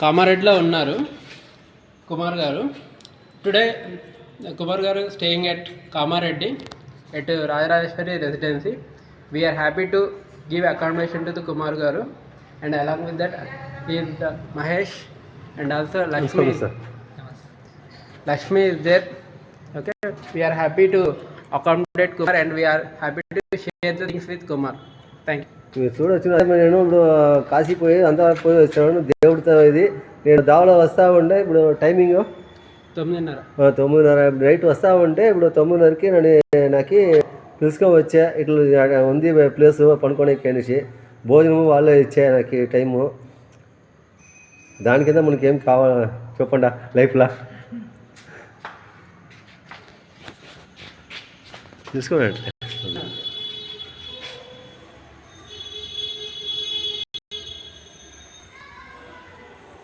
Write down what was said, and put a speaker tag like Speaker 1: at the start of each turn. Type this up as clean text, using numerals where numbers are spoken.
Speaker 1: కామారెడ్డిలో ఉన్నారు కుమార్ గారు. Today Kumar garu staying at Kamareddy at Rajarajeshwari residency. We're happy to give accommodation to the Kumar garu and along with that is the Mahesh and also Lakshmi is there. Okay, we are happy to accommodate Kumar and we are happy to share the things with Kumar. Thank you.
Speaker 2: చూడొచ్చు. నేను ఇప్పుడు కాశీ పోయి అంతా పోయి వచ్చాను దేవుడితో. ఇది నేను దావలో వస్తూ ఉండే. ఇప్పుడు టైమింగ్ 9:30 నైట్ వస్తూ ఉంటే ఇప్పుడు 9:30కి నాకు పిలుచుకొని వచ్చా. ఇట్లా ఉంది ప్లేస్ పనుకోడానికి అనేసి భోజనము వాళ్ళే ఇచ్చా నాకు టైము. దాని కింద మనకి ఏం కావాలి చెప్పండి లైఫ్లో తీసుకోండి.